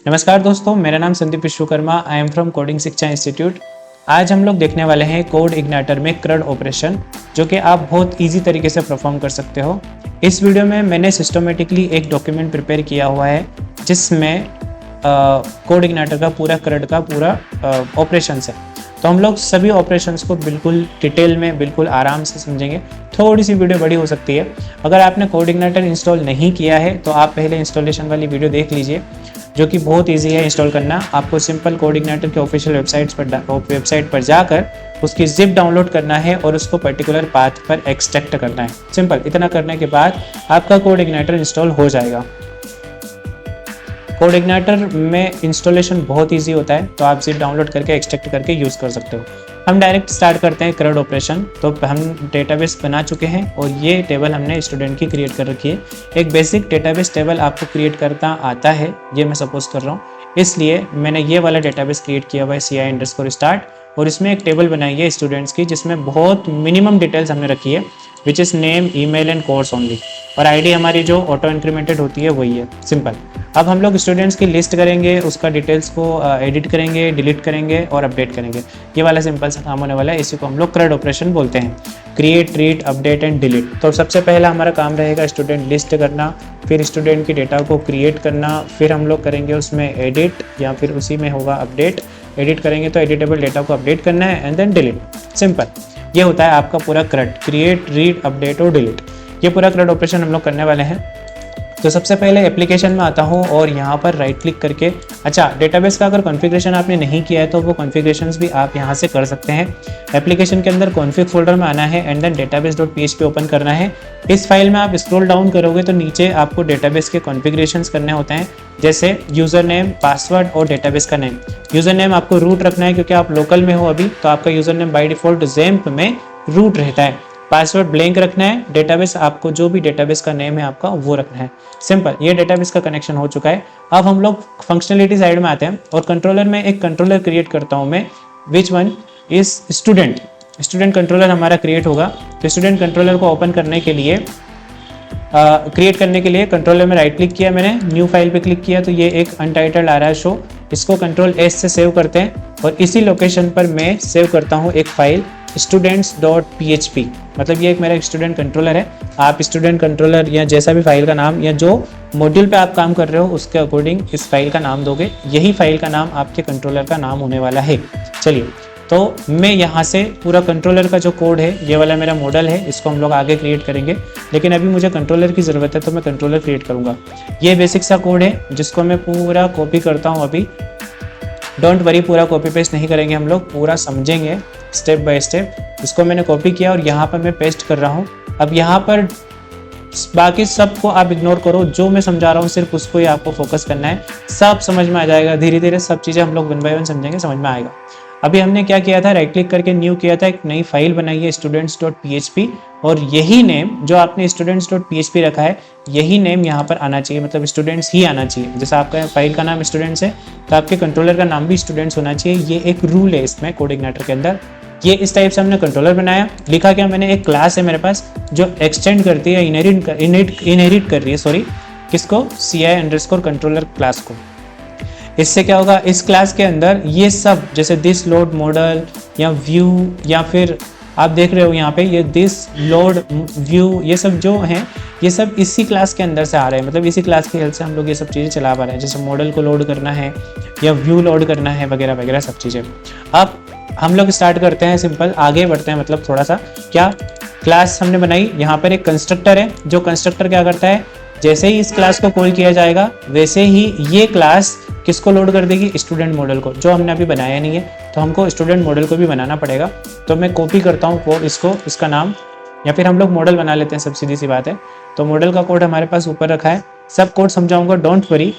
नमस्कार दोस्तों, मेरा नाम Sandeep Vishwakarma. I am from coding शिक्षा इंस्टीट्यूट। आज हम लोग देखने वाले हैं कोड इग्नाइटर में CRUD ऑपरेशन, जो कि आप बहुत इजी तरीके से परफॉर्म कर सकते हो। इस वीडियो में मैंने सिस्टमेटिकली एक डॉक्यूमेंट प्रिपेयर किया हुआ है जिसमें कोड इग्नाइटर का पूरा CRUD का पूरा ऑपरेशंस है। तो हम लोग सभी ऑपरेशंस को बिल्कुल डिटेल में बिल्कुल आराम से समझेंगे। थोड़ी सी वीडियो बड़ी हो सकती है। अगर आपने कोड इग्नाइटर इंस्टॉल नहीं किया है तो आप पहले इंस्टॉलेशन वाली वीडियो देख लीजिए, जो कि बहुत इजी है इंस्टॉल करना। आपको सिंपल कोड इग्नाइटर के ऑफिशियल वेबसाइट पर जाकर उसकी जिप डाउनलोड करना है और उसको पर्टिकुलर पाथ पर एक्सट्रैक्ट करना है। सिंपल इतना करने के बाद आपका कोड इग्नाइटर इंस्टॉल हो जाएगा। कोड इग्नाइटर में इंस्टॉलेशन बहुत इजी होता है, तो आप जिप डाउनलोड करके एक्सट्रैक्ट करके यूज़ कर सकते हो। हम डायरेक्ट स्टार्ट करते हैं CRUD ऑपरेशन। तो हम डेटाबेस बना चुके हैं और ये टेबल हमने स्टूडेंट की क्रिएट कर रखी है। एक बेसिक डेटाबेस टेबल आपको क्रिएट करता आता है, ये मैं सपोज कर रहा हूँ, इसलिए मैंने ये वाला डेटाबेस क्रिएट किया हुआ है ci_start, और इसमें एक टेबल बनाई है स्टूडेंट्स की, जिसमें बहुत मिनिमम डिटेल्स हमने रखी है, which is name, email and course only, और आईडी हमारी जो ऑटो इंक्रीमेंटेड होती है वही है। सिंपल। अब हम लोग स्टूडेंट्स की लिस्ट करेंगे, उसका डिटेल्स को एडिट करेंगे, डिलीट करेंगे और अपडेट करेंगे। ये वाला सिंपल सा काम होने वाला है। इसी को हम लोग CRUD ऑपरेशन बोलते हैं, create, read, update and delete. तो सबसे पहला हमारा काम रहेगा स्टूडेंट लिस्ट करना, फिर स्टूडेंट की डेटा को क्रिएट करना, फिर हम लोग करेंगे उसमें एडिट, या फिर उसी में होगा अपडेट। एडिट करेंगे तो एडिटेबल डेटा को अपडेट करना है एंड देन डिलीट। सिंपल। ये होता है आपका पूरा CRUD, क्रिएट, रीड, अपडेट और डिलीट। ये पूरा CRUD ऑपरेशन हम लोग करने वाले हैं। तो सबसे पहले एप्लीकेशन में आता हूँ और यहाँ पर राइट क्लिक करके, अच्छा, डेटाबेस का अगर कॉन्फ़िगरेशन आपने नहीं किया है तो वो कॉन्फ़िगरेशंस भी आप यहाँ से कर सकते हैं। एप्लीकेशन के अंदर कॉन्फ़िग फोल्डर में आना है एंड देन database.php ओपन करना है। इस फाइल में आप स्क्रॉल डाउन करोगे तो नीचे आपको डेटाबेस के कॉन्फ़िगरेशंस करने होते हैं, जैसे यूज़र नेम, पासवर्ड और डेटाबेस का नेम। यूज़र नेम आपको रूट रखना है क्योंकि आप लोकल में हो अभी, तो आपका user name by default XAMPP में रूट रहता है। पासवर्ड ब्लैंक रखना है। डेटाबेस आपको जो भी डेटाबेस का नेम है आपका वो रखना है। सिंपल। ये डेटाबेस का कनेक्शन हो चुका है। अब हम लोग फंक्शनलिटी साइड में आते हैं और कंट्रोलर में एक कंट्रोलर क्रिएट करता हूँ मैं, which one is student. Student controller हमारा क्रिएट होगा। तो स्टूडेंट कंट्रोलर को ओपन करने के लिए, क्रिएट करने के लिए कंट्रोलर में राइट क्लिक किया मैंने, न्यू फाइल पे क्लिक किया तो ये एक अनटाइटल्ड आ रहा है शो। इसको Ctrl+S से सेव करते हैं और इसी लोकेशन पर मैं सेव करता हूँ एक फाइल students.php। मतलब ये एक मेरा स्टूडेंट कंट्रोलर है। आप स्टूडेंट कंट्रोलर या जैसा भी फाइल का नाम या जो मॉड्यूल पे आप काम कर रहे हो उसके अकॉर्डिंग इस फाइल का नाम दोगे। यही फाइल का नाम आपके कंट्रोलर का नाम होने वाला है। चलिए, तो मैं यहाँ से पूरा कंट्रोलर का जो कोड है, ये वाला मेरा मॉडल है, इसको हम लोग आगे क्रिएट करेंगे, लेकिन अभी मुझे कंट्रोलर की ज़रूरत है तो मैं कंट्रोलर क्रिएट करूँगा। ये बेसिक सा कोड है जिसको मैं पूरा कॉपी करता हूँ अभी। डोंट वरी, पूरा कॉपी पेस्ट नहीं करेंगे हम लोग, पूरा समझेंगे स्टेप बाय स्टेप। इसको मैंने कॉपी किया और यहाँ पर मैं पेस्ट कर रहा हूँ। अब यहाँ पर बाकी सबको आप इग्नोर करो, जो मैं समझा रहा हूँ सिर्फ उसको ही आपको फोकस करना है। सब समझ में आ जाएगा, धीरे धीरे सब चीज़ें हम लोग वन बाय वन समझेंगे, समझ में आएगा। अभी हमने क्या किया था, राइट क्लिक करके न्यू किया था, एक नई फाइल बनाई है students.php, और यही नेम जो आपने students.php रखा है, यही नेम यहाँ पर आना चाहिए, मतलब स्टूडेंट्स ही आना चाहिए। जैसे आपका फाइल का नाम स्टूडेंट्स है तो आपके कंट्रोलर का नाम भी स्टूडेंट्स होना चाहिए। ये एक रूल है इसमें कोड इग्नाइटर के अंदर। ये इस टाइप से हमने कंट्रोलर बनाया। लिखा क्या मैंने, एक क्लास है मेरे पास जो एक्सटेंड करती है, इनहेरिट कर रही है, सॉरी, किसको, ci_controller क्लास को। इससे क्या होगा, इस क्लास के अंदर ये सब, जैसे दिस लोड मॉडल या व्यू, या फिर आप देख रहे हो यहाँ पे ये दिस लोड व्यू, ये सब जो हैं ये सब इसी क्लास के अंदर से आ रहे हैं। मतलब इसी क्लास की हेल्प से हम लोग ये सब चीज़ें चला पा रहे हैं, जैसे मॉडल को लोड करना है या व्यू लोड करना है वगैरह वगैरह सब चीज़ें। अब हम लोग स्टार्ट करते हैं, सिंपल आगे बढ़ते हैं। मतलब थोड़ा सा क्या, क्लास हमने बनाई, यहाँ पर एक कंस्ट्रक्टर है, जो कंस्ट्रक्टर क्या करता है, जैसे ही इस क्लास को कॉल किया जाएगा वैसे ही ये क्लास किसको लोड कर देगी, स्टूडेंट मॉडल को, जो हमने अभी बनाया नहीं है। तो हमको स्टूडेंट मॉडल को भी बनाना पड़ेगा। तो मैं कॉपी करता हूँ कोड, इसको, इसका नाम, या फिर हम लोग मॉडल बना लेते हैं, सब सीधी सी बात है। तो मॉडल का कोड हमारे पास ऊपर रखा है, सब कोड समझाऊंगा, डोंट वरी।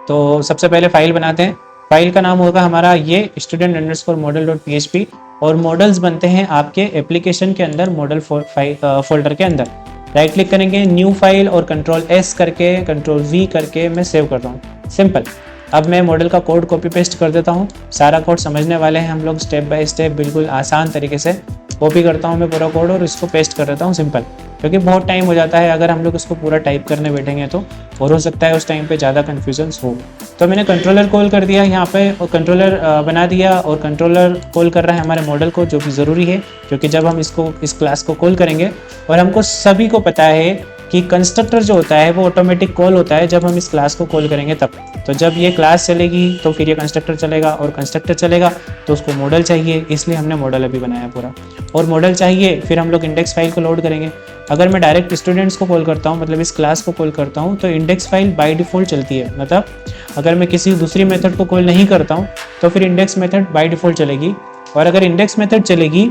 तो सबसे पहले फाइल बनाते हैं। फाइल का नाम होगा हमारा ये student_model.php, और मॉडल्स बनते हैं आपके एप्लीकेशन के अंदर, मॉडल फोल्डर के अंदर। राइट क्लिक करेंगे, न्यू फाइल, और Ctrl+S करके Ctrl+V करके मैं सेव करता हूँ। सिंपल। अब मैं मॉडल का कोड कॉपी पेस्ट कर देता हूँ। सारा कोड समझने वाले हैं हम लोग स्टेप बाय स्टेप, बिल्कुल आसान तरीके से कॉपी करता हूँ मैं पूरा कोड और इसको पेस्ट कर देता हूँ सिंपल, क्योंकि बहुत टाइम हो जाता है अगर हम लोग इसको पूरा टाइप करने बैठेंगे तो, और हो सकता है उस टाइम पे ज़्यादा कन्फ्यूजन्स हो। तो मैंने कंट्रोलर कॉल कर दिया यहाँ पे और कंट्रोलर बना दिया, और कंट्रोलर कॉल कर रहा है हमारे मॉडल को, जो भी ज़रूरी है क्योंकि जब हम इस क्लास को कॉल करेंगे, और हमको सभी को पता है कि कंस्ट्रक्टर जो होता है वो ऑटोमेटिक कॉल होता है जब हम इस क्लास को कॉल करेंगे तब। तो जब ये क्लास चलेगी तो फिर ये कंस्ट्रक्टर चलेगा, और कंस्ट्रक्टर चलेगा तो उसको मॉडल चाहिए, इसलिए हमने मॉडल अभी बनाया पूरा। और मॉडल चाहिए फिर हम लोग इंडेक्स फाइल को लोड करेंगे। अगर मैं डायरेक्ट स्टूडेंट्स को कॉल करता हूँ, मतलब इस क्लास को कॉल करता हूँ, तो इंडेक्स फाइल बाय डिफ़ॉल्ट चलती है। मतलब अगर मैं किसी दूसरी मेथड को कॉल नहीं करता हूँ तो फिर इंडेक्स मेथड बाय डिफ़ॉल्ट चलेगी। और अगर इंडेक्स मेथड चलेगी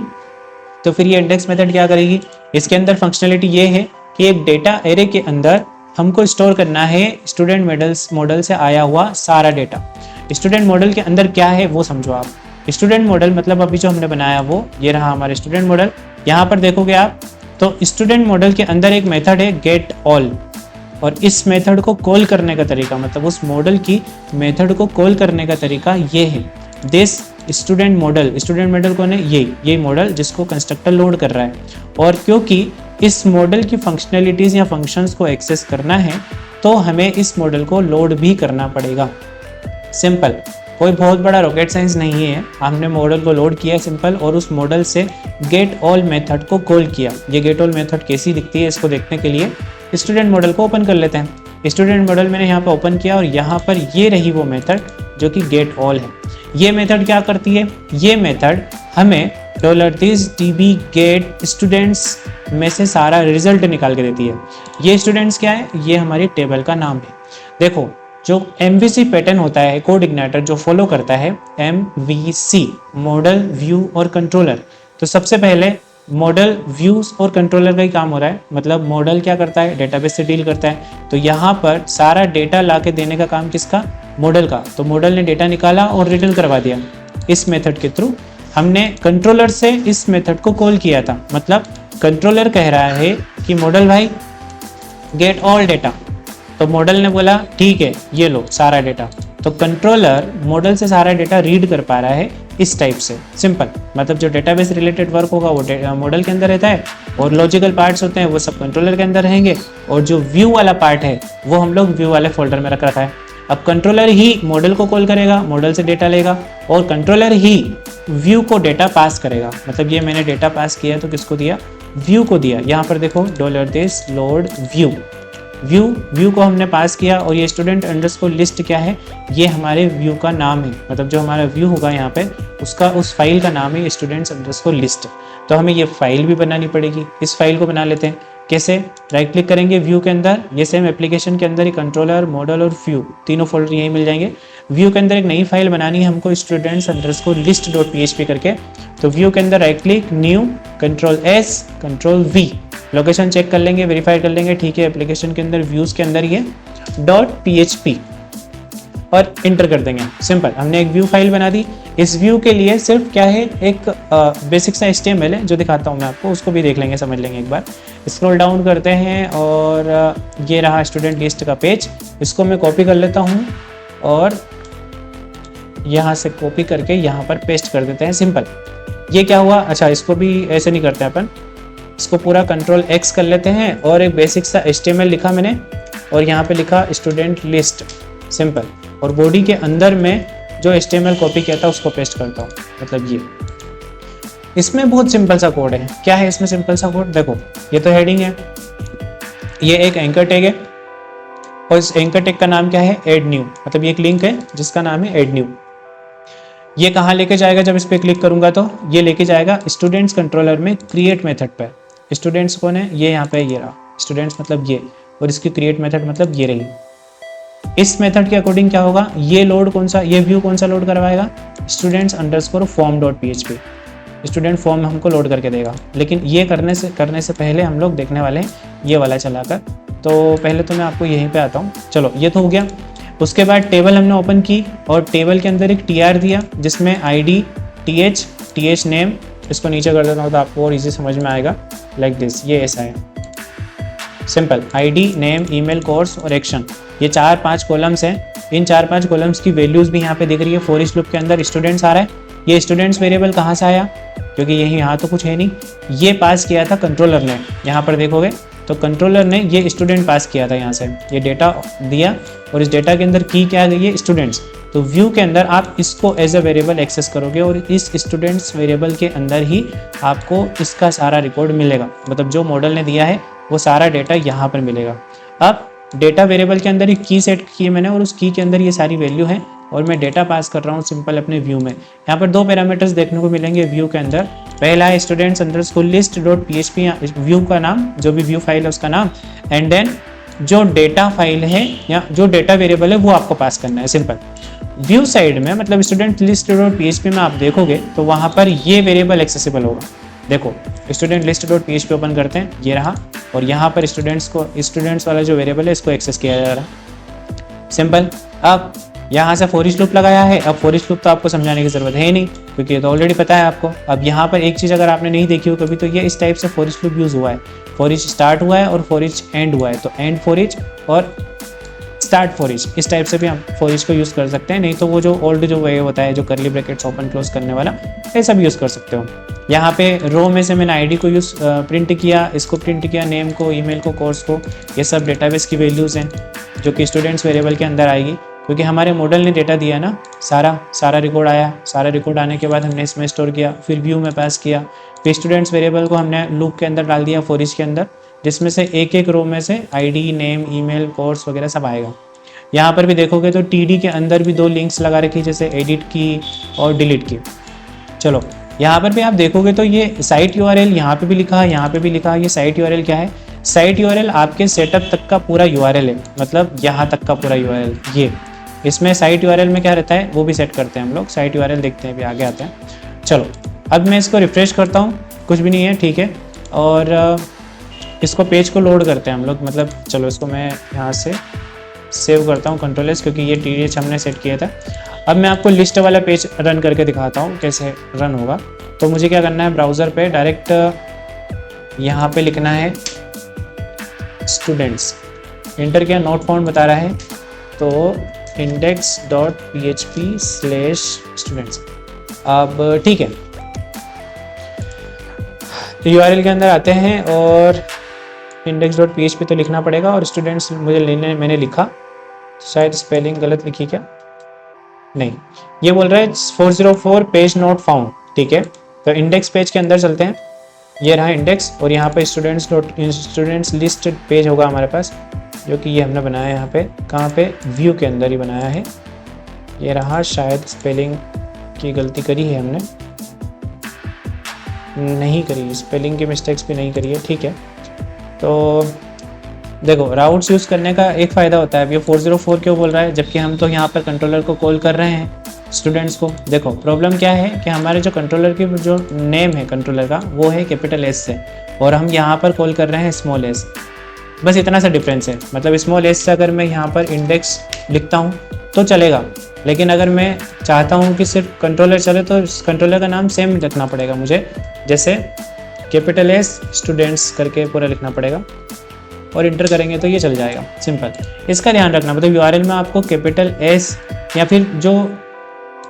तो फिर ये इंडेक्स मेथड क्या करेगी, इसके अंदर फंक्शनलिटी ये है कि एक डेटा एरे के अंदर हमको स्टोर करना है स्टूडेंट मॉडल से आया हुआ सारा डेटा। स्टूडेंट मॉडल के अंदर क्या है वो समझो आप। स्टूडेंट मॉडल मतलब अभी जो हमने बनाया वो ये रहा हमारे स्टूडेंट मॉडल। यहाँ पर देखोगे आप तो स्टूडेंट मॉडल के अंदर एक मेथड है गेट ऑल, और इस मेथड को कॉल करने का तरीका, मतलब उस मॉडल की मेथड को कॉल करने का तरीका ये है, दिस स्टूडेंट मॉडल कौन है, ये मॉडल जिसको कंस्ट्रक्टर लोड कर रहा है। और क्योंकि इस मॉडल की फंक्शनैलिटीज़ या फंक्शंस को एक्सेस करना है तो हमें इस मॉडल को लोड भी करना पड़ेगा। सिंपल, कोई बहुत बड़ा रॉकेट साइंस नहीं है। हमने मॉडल को लोड किया सिंपल, और उस मॉडल से गेट ऑल मेथड को कॉल किया। ये गेट ऑल मेथड कैसी दिखती है इसको देखने के लिए स्टूडेंट मॉडल को ओपन कर लेते हैं। स्टूडेंट मॉडल मैंने यहाँ पर ओपन किया और यहाँ पर ये रही वो मेथड जो कि गेट ऑल है। ये मेथड क्या करती है, ये मेथड हमें $db गेट स्टूडेंट्स में से सारा रिजल्ट निकाल के देती है। ये स्टूडेंट्स क्या है, ये हमारी टेबल का नाम है। देखो जो MVC पैटर्न होता है कोड इग्नाइटर जो फॉलो करता है MVC, मॉडल, व्यू और कंट्रोलर। तो सबसे पहले मॉडल, व्यूज और कंट्रोलर का ही काम हो रहा है। मतलब मॉडल क्या करता है, डेटाबेस से डील करता है। तो यहाँ पर सारा डेटा ला के देने का काम किसका, मॉडल का। तो मॉडल ने डेटा निकाला और रिटर्न करवा दिया। इस मेथड के थ्रू हमने कंट्रोलर से इस मेथड को कॉल किया था। मतलब कंट्रोलर कह रहा है कि मॉडल भाई गेट ऑल डेटा, तो मॉडल ने बोला ठीक है ये लो सारा डेटा। तो कंट्रोलर मॉडल से सारा डेटा रीड कर पा रहा है इस टाइप से। सिंपल, मतलब जो डेटाबेस रिलेटेड वर्क होगा वो मॉडल के अंदर रहता है, और लॉजिकल पार्ट्स होते हैं वो सब कंट्रोलर के अंदर रहेंगे, और जो व्यू वाला पार्ट है वो हम लोग व्यू वाले फोल्डर में रख रखा है। अब कंट्रोलर ही मॉडल को कॉल करेगा, मॉडल से डेटा लेगा, और कंट्रोलर ही व्यू को डेटा पास करेगा। मतलब ये मैंने डेटा पास किया तो किसको दिया, व्यू को दिया। यहाँ पर देखो $this लोड व्यू को हमने पास किया, और ये स्टूडेंट अंडरस्कोर लिस्ट क्या है, ये हमारे व्यू का नाम है। मतलब जो हमारा व्यू होगा यहाँ पे उसका, उस फाइल का नाम है स्टूडेंट्स अंडरस्कोर लिस्ट। तो हमें ये फाइल भी बनानी पड़ेगी। इस फाइल को बना लेते हैं। कैसे, राइट क्लिक करेंगे व्यू के अंदर, ये सेम एप्लीकेशन के अंदर ही कंट्रोलर, मॉडल और व्यू तीनों फोल्डर यहीं मिल जाएंगे। व्यू के अंदर एक नई फाइल बनानी है हमको स्टूडेंट्स अंडरस्कोर लिस्ट .php करके। तो व्यू के अंदर right click, new, Ctrl+S, Ctrl+V, location check कर लेंगे, वेरीफाई कर लेंगे, ठीक है एप्लीकेशन के अंदर व्यूज़ के अंदर ये .php, और इंटर कर देंगे। सिंपल, हमने एक व्यू फाइल बना दी। इस व्यू के लिए सिर्फ क्या है, एक बेसिक सा HTML है जो दिखाता हूँ मैं आपको, उसको भी देख लेंगे, समझ लेंगे एक बार। स्क्रॉल डाउन करते हैं और ये रहा स्टूडेंट लिस्ट का पेज। इसको मैं कॉपी कर लेता हूँ और यहाँ से कॉपी करके यहाँ पर पेस्ट कर देते हैं। सिंपल, ये क्या हुआ, अच्छा इसको भी ऐसे नहीं करते अपन, इसको पूरा Ctrl+X कर लेते हैं, और एक बेसिक सा HTML लिखा मैंने, और यहाँ पे लिखा स्टूडेंट लिस्ट। सिंपल, और बॉडी के अंदर में जो HTML कॉपी किया था उसको पेस्ट करता हूँ। मतलब ये, इसमें बहुत सिंपल सा कोड है। क्या है इसमें सिंपल सा कोड, देखो ये तो हेडिंग है, ये एक एंकर टैग है, और इस एंकर टैग का नाम क्या है, ऐड न्यू। मतलब ये एक लिंक है जिसका नाम है ऐड न्यू। ये कहाँ लेके जाएगा, जब इस पर क्लिक करूंगा तो ये लेके जाएगा स्टूडेंट्स कंट्रोलर में क्रिएट मेथड पर। स्टूडेंट्स कौन है, ये यहाँ पे ये रहा स्टूडेंट्स, मतलब ये, और इसकी क्रिएट मेथड मतलब ये रही। इस मेथड के अकॉर्डिंग क्या होगा, ये लोड कौन सा, ये व्यू कौन सा लोड करवाएगा, students underscore form.php, student form हमको लोड करके देगा। लेकिन ये करने से पहले हम लोग देखने वाले हैं ये वाला चलाकर। तो पहले तो मैं आपको यहीं पे आता हूँ। चलो ये तो हो गया। उसके बाद टेबल हमने ओपन की, और टेबल के अंदर एक TR दिया जिसमें ID, TH नेम, इसको नीचे कर देता हूँ तो आपको और इजी समझ में आएगा। लाइक दिस, ये ऐसा है simple, ID, name, email, course और एक्शन, ये 4-5 कॉलम्स हैं। इन 4-5 कॉलम्स की वैल्यूज भी यहाँ पे दिख रही है। फॉर ईच लूप के अंदर स्टूडेंट्स आ रहा है, ये स्टूडेंट्स वेरिएबल कहाँ से आया, क्योंकि यही यहाँ तो कुछ है नहीं, ये पास किया था कंट्रोलर ने। यहाँ पर देखोगे तो कंट्रोलर ने ये स्टूडेंट पास किया था, यहाँ से ये डेटा दिया और इस डेटा के अंदर की क्या गई है, स्टूडेंट्स। तो व्यू के अंदर आप इसको एज अ वेरिएबल एक्सेस करोगे और इस स्टूडेंट्स वेरिएबल के अंदर ही आपको इसका सारा रिकॉर्ड मिलेगा, मतलब जो मॉडल ने दिया है वो सारा डेटा यहाँ पर मिलेगा। अब डेटा वेरिएबल के अंदर एक की सेट की है मैंने और उस की के अंदर ये सारी वैल्यू है और मैं डेटा पास कर रहा हूँ सिंपल अपने व्यू में। यहाँ पर 2 पैरामीटर्स देखने को मिलेंगे व्यू के अंदर। पहला है students underscore list dot PHP, view का नाम, जो भी व्यू फाइल है उसका नाम, एंड देन जो डेटा फाइल है या जो डेटा वेरिएबल है वो आपको पास करना है, सिंपल। व्यू साइड में मतलब स्टूडेंट लिस्ट डॉट PHP में आप देखोगे तो वहाँ पर ये वेरिएबल एक्सेसिबल होगा। देखो student list dot PHP open करते हैं, ये रहा, और यहाँ पर स्टूडेंट्स वाला जो वेरिएबल है इसको एक्सेस किया जा रहा है, सिंपल। अब यहाँ से फॉर ईच लूप लगाया है। अब फॉर ईच लूप तो आपको समझाने की ज़रूरत है ही नहीं, क्योंकि ये तो ऑलरेडी पता है आपको। अब यहाँ पर एक चीज़ अगर आपने नहीं देखी हो कभी, तो ये इस टाइप से फॉर ईच लूप यूज़ हुआ है। फॉर ईच स्टार्ट हुआ है और फॉर ईच एंड हुआ है, तो एंड फॉर ईच और स्टार्ट फॉर ईच, इस टाइप से भी हम फॉर ईच को यूज़ कर सकते हैं। नहीं तो वो जो ओल्ड जो वे होता है, जो करली ब्रैकेट्स ओपन क्लोज करने वाला, ऐसा भी यूज़ कर सकते हो। यहाँ पे रो में से मैंने आईडी को प्रिंट किया, इसको प्रिंट किया, नेम को, ईमेल को, कोर्स को, ये सब डेटाबेस की वैल्यूज़ हैं जो कि स्टूडेंट्स वेरिएबल के अंदर आएगी, क्योंकि हमारे मॉडल ने डेटा दिया ना, सारा रिकॉर्ड आया। सारा रिकॉर्ड आने के बाद हमने इसमें स्टोर किया, फिर व्यू में पास किया, फिर स्टूडेंट्स वेरिएबल को हमने लूप के अंदर डाल दिया फॉर ईच के अंदर, जिसमें से एक रो में से आईडी, नेम, ईमेल, कोर्स वगैरह सब आएगा। यहाँ पर भी देखोगे तो TD के अंदर भी 2 लिंक्स लगा रखी, जैसे एडिट की और डिलीट की। चलो यहाँ पर भी आप देखोगे तो ये साइट URL यहाँ पे भी लिखा है, यहाँ पे भी लिखा है। ये साइट URL क्या है? साइट URL आपके सेटअप तक का पूरा URL है, मतलब यहाँ तक का पूरा URL। ये इसमें साइट URL में क्या रहता है वो भी सेट करते हैं हम लोग। साइट URL देखते हैं, अभी आगे आते हैं। चलो अब मैं इसको रिफ्रेश करता हूँ, कुछ भी नहीं है, ठीक है। और इसको पेज को लोड करते हैं हम लोग, मतलब चलो इसको मैं यहाँ से सेव करता हूँ Ctrl+, क्योंकि ये TH हमने सेट किया था। अब मैं आपको लिस्ट वाला पेज रन करके दिखाता हूँ कैसे रन होगा। तो मुझे क्या करना है, ब्राउज़र पे डायरेक्ट यहाँ पे लिखना है स्टूडेंट्स, इंटर किया, नोट फाउंड बता रहा है, तो index.php/students। अब ठीक है, URL के अंदर आते हैं और index.php तो लिखना पड़ेगा, और स्टूडेंट्स मैंने लिखा, शायद स्पेलिंग गलत लिखी क्या, नहीं, ये बोल रहा है 404 पेज नॉट फाउंड, ठीक है। तो इंडेक्स पेज के अंदर चलते हैं, ये रहा इंडेक्स, और यहाँ पे स्टूडेंट्स लिस्ट पेज होगा हमारे पास, जो कि ये हमने बनाया है यहाँ पे, कहाँ पे, व्यू के अंदर ही बनाया है। ये रहा, शायद स्पेलिंग की गलती करी है हमने, नहीं करी, स्पेलिंग की मिस्टेक्स भी नहीं करी है, ठीक है। तो देखो राउट्स यूज़ करने का एक फ़ायदा होता है। अब ये 404 क्यों बोल रहा है, जबकि हम तो यहाँ पर कंट्रोलर को कॉल कर रहे हैं स्टूडेंट्स को। देखो प्रॉब्लम क्या है कि हमारे जो कंट्रोलर की जो नेम है कंट्रोलर का, वो है कैपिटल S से, और हम यहाँ पर कॉल कर रहे हैं स्मॉल s। बस इतना सा डिफरेंस है, मतलब स्मॉल s से अगर मैं यहाँ पर इंडेक्स लिखता हूँ तो चलेगा, लेकिन अगर मैं चाहता हूँ कि सिर्फ कंट्रोलर चले तो कंट्रोलर का नाम सेम रखना पड़ेगा मुझे, जैसे कैपिटल S स्टूडेंट्स करके पूरा लिखना पड़ेगा, और इंटर करेंगे तो ये चल जाएगा, सिंपल। इसका ध्यान रखना, मतलब URL में आपको कैपिटल S या फिर जो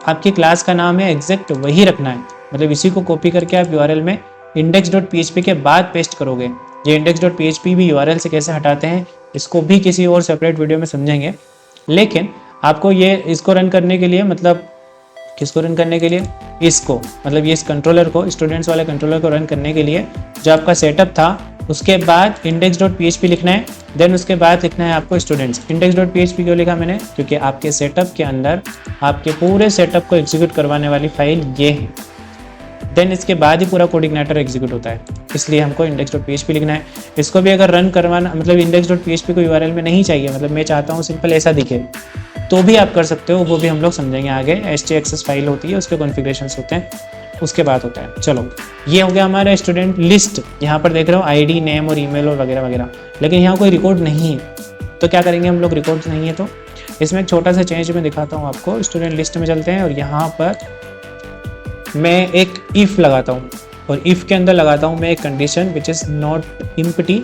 आपकी क्लास का नाम है एग्जैक्ट वही रखना है, मतलब इसी को कॉपी करके आप URL में index.php के बाद पेस्ट करोगे। ये index.php भी URL से कैसे हटाते हैं इसको भी किसी और सेपरेट वीडियो में समझेंगे, लेकिन आपको ये इसको रन करने के लिए, मतलब किसको रन करने के लिए, इसको, मतलब ये इस कंट्रोलर को, स्टूडेंट्स वाले कंट्रोलर को रन करने के लिए जो आपका सेटअप था, उसके बाद index.php लिखना है, देन उसके बाद लिखना है आपको स्टूडेंट्स। index.php क्यों लिखा मैंने, क्योंकि आपके सेटअप के अंदर आपके पूरे सेटअप को एग्जीक्यूट करवाने वाली फाइल ये है, देन इसके बाद ही पूरा कोड इग्नाइटर एग्जीक्यूट होता है, इसलिए हमको index.php लिखना है। इसको भी अगर रन करवाना, मतलब index.php को URL में नहीं चाहिए, मतलब मैं चाहता हूँ सिंपल ऐसा दिखे, तो भी आप कर सकते हो, वो भी हम लोग समझेंगे आगे। htaccess फाइल होती है, उसके कॉन्फ़िगरेशंस होते हैं, उसके बाद होता है। चलो ये हो गया हमारा स्टूडेंट लिस्ट। यहाँ पर देख रहे हो आईडी, नेम और ईमेल और वगैरह वगैरह, लेकिन यहाँ कोई रिकॉर्ड नहीं है, तो क्या करेंगे हम लोग, रिकॉर्ड नहीं है तो इसमें एक छोटा सा चेंज मैं दिखाता हूँ आपको। स्टूडेंट लिस्ट में चलते हैं और यहाँ पर मैं एक इफ़ लगाता हूँ, और इफ़ के अंदर लगाता हूँ मैं एक condition which is not empty,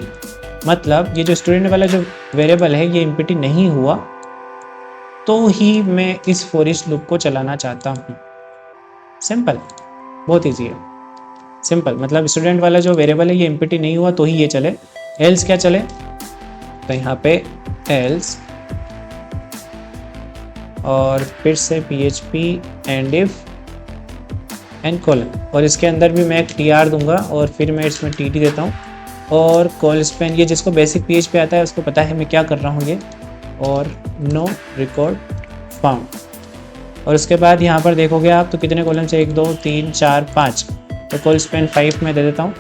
मतलब ये जो स्टूडेंट वाला जो वेरिएबल है ये एम्प्टी नहीं हुआ तो ही मैं इस फॉर ईच लूप को चलाना चाहता हूँ। सिंपल, बहुत ईजी है। सिंपल मतलब स्टूडेंट वाला जो वेरिएबल है ये एम्प्टी नहीं हुआ तो ही ये चले। एल्स क्या चले, तो यहाँ पे एल्स और फिर से PHP and if and colon, और इसके अंदर भी मैं एक TR दूंगा और फिर मैं इसमें TT देता हूँ और कॉल स्पेन, ये जिसको बेसिक PHP आता है उसको पता है मैं क्या कर रहा हूँ ये, और नो रिकॉर्ड फाउंड। और उसके बाद यहाँ पर देखोगे आप तो कितने कॉलम से 1 2 3 4 5, तो कॉल स्पेन 5 में दे देता हूँ।